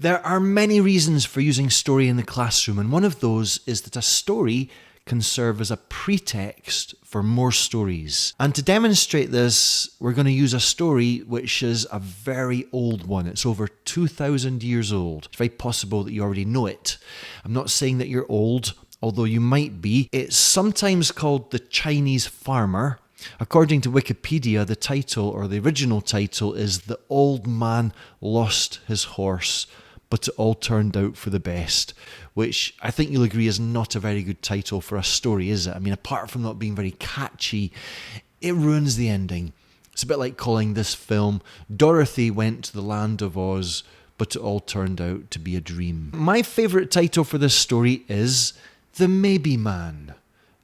There are many reasons for using story in the classroom, and one of those is that a story can serve as a pretext for more stories. And to demonstrate this, we're going to use a story which is a very old one. It's over 2,000 years old. It's very possible that you already know it. I'm not saying that you're old, although you might be. It's sometimes called The Chinese Farmer. According to Wikipedia, the title, or the original title, is The Old Man Lost His Horse, but it all turned out for the best, which I think you'll agree is not a very good title for a story, is it? I mean, apart from not being very catchy, it ruins the ending. It's a bit like calling this film Dorothy Went to the Land of Oz, but it all turned out to be a dream. My favourite title for this story is The Maybe Man.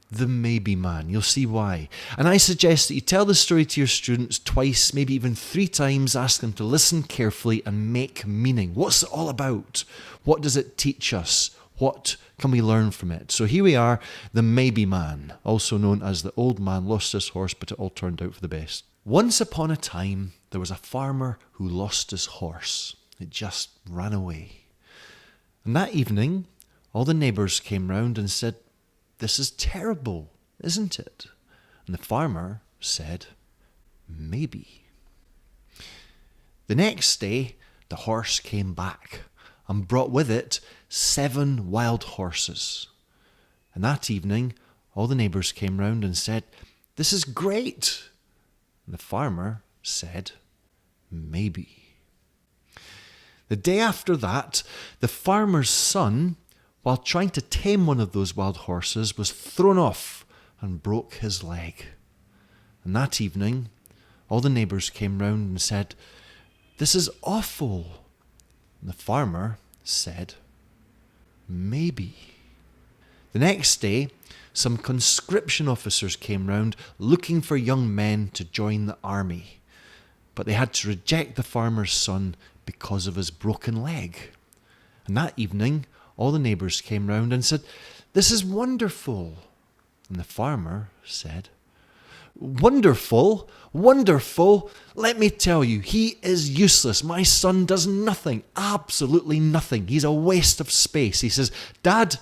The Maybe Man. You'll see why. And I suggest that you tell the story to your students twice, maybe even 3 times. Ask them to listen carefully and make meaning. What's it all about? What does it teach us? What can we learn from it? So here we are, The Maybe Man, also known as The Old Man Lost His Horse, but it all turned out for the best. Once upon a time, there was a farmer who lost his horse. It just ran away. And that evening, all the neighbours came round and said, "This is terrible, isn't it?" And the farmer said, "Maybe." The next day, the horse came back and brought with it 7 wild horses. And that evening, all the neighbours came round and said, "This is great." And the farmer said, "Maybe." The day after that, the farmer's son, while trying to tame one of those wild horses, was thrown off and broke his leg. And that evening, all the neighbours came round and said, "This is awful." And the farmer said, "Maybe." The next day, some conscription officers came round looking for young men to join the army, but they had to reject the farmer's son because of his broken leg. And that evening, all the neighbours came round and said, "This is wonderful." And the farmer said, "Wonderful? Wonderful? Let me tell you, he is useless. My son does nothing, absolutely nothing. He's a waste of space." He says, "Dad,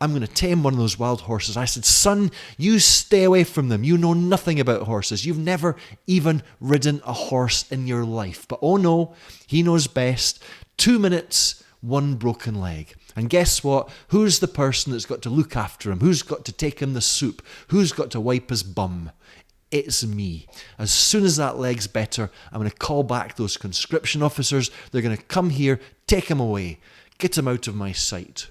I'm going to tame one of those wild horses." I said, "Son, you stay away from them. You know nothing about horses. You've never even ridden a horse in your life." But oh no, he knows best. 2 minutes, 1 broken leg. And guess what? Who's the person that's got to look after him? Who's got to take him the soup? Who's got to wipe his bum? It's me. As soon as that leg's better, I'm going to call back those conscription officers. They're going to come here, take him away, get him out of my sight.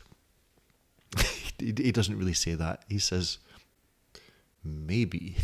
He doesn't really say that. He says, "Maybe."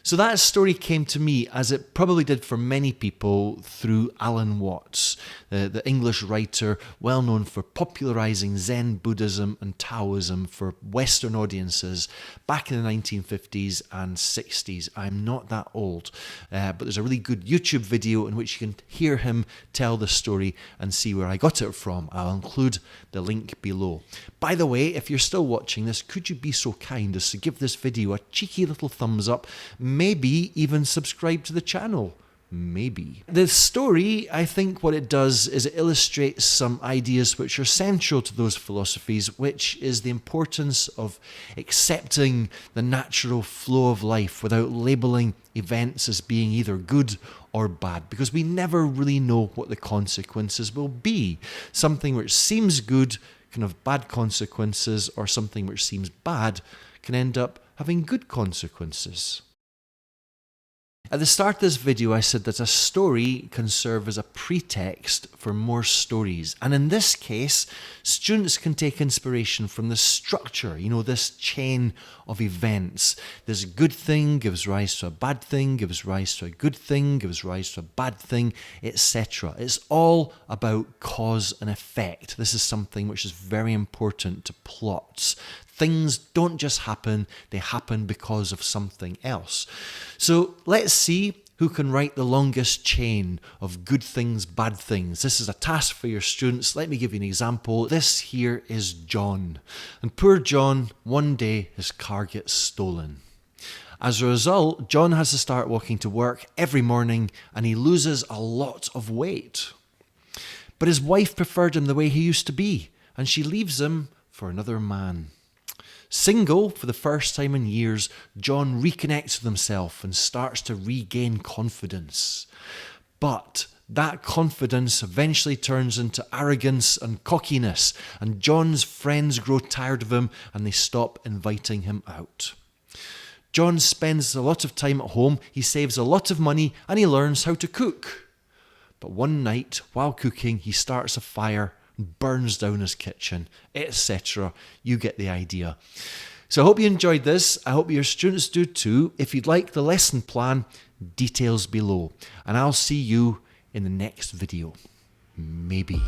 So that story came to me, as it probably did for many people, through Alan Watts, the English writer well known for popularising Zen Buddhism and Taoism for Western audiences back in the 1950s and 60s. I'm not that old, but there's a really good YouTube video in which you can hear him tell the story and see where I got it from. I'll include the link below. By the way, if you're still watching this, could you be so kind as to give this video a cheeky little thumbs up? Maybe even subscribe to the channel. Maybe. The story, I think what it does is it illustrates some ideas which are central to those philosophies, which is the importance of accepting the natural flow of life without labelling events as being either good or bad, because we never really know what the consequences will be. Something which seems good can have bad consequences, or something which seems bad can end up having good consequences. At the start of this video, I said that a story can serve as a pretext for more stories. And in this case, students can take inspiration from the structure, this chain of events. This good thing gives rise to a bad thing, gives rise to a good thing, gives rise to a bad thing, etc. It's all about cause and effect. This is something which is very important to plots. Things don't just happen, they happen because of something else. So let's see who can write the longest chain of good things, bad things. This is a task for your students. Let me give you an example. This here is John. And poor John, one day his car gets stolen. As a result, John has to start walking to work every morning and he loses a lot of weight. But his wife preferred him the way he used to be, and she leaves him for another man. Single for the first time in years, John reconnects with himself and starts to regain confidence. But that confidence eventually turns into arrogance and cockiness, and John's friends grow tired of him and they stop inviting him out. John spends a lot of time at home, he saves a lot of money, and he learns how to cook. But one night, while cooking, he starts a fire and burns down his kitchen, etc. You get the idea. So I hope you enjoyed this. I hope your students do too. If you'd like the lesson plan, details below. And I'll see you in the next video. Maybe.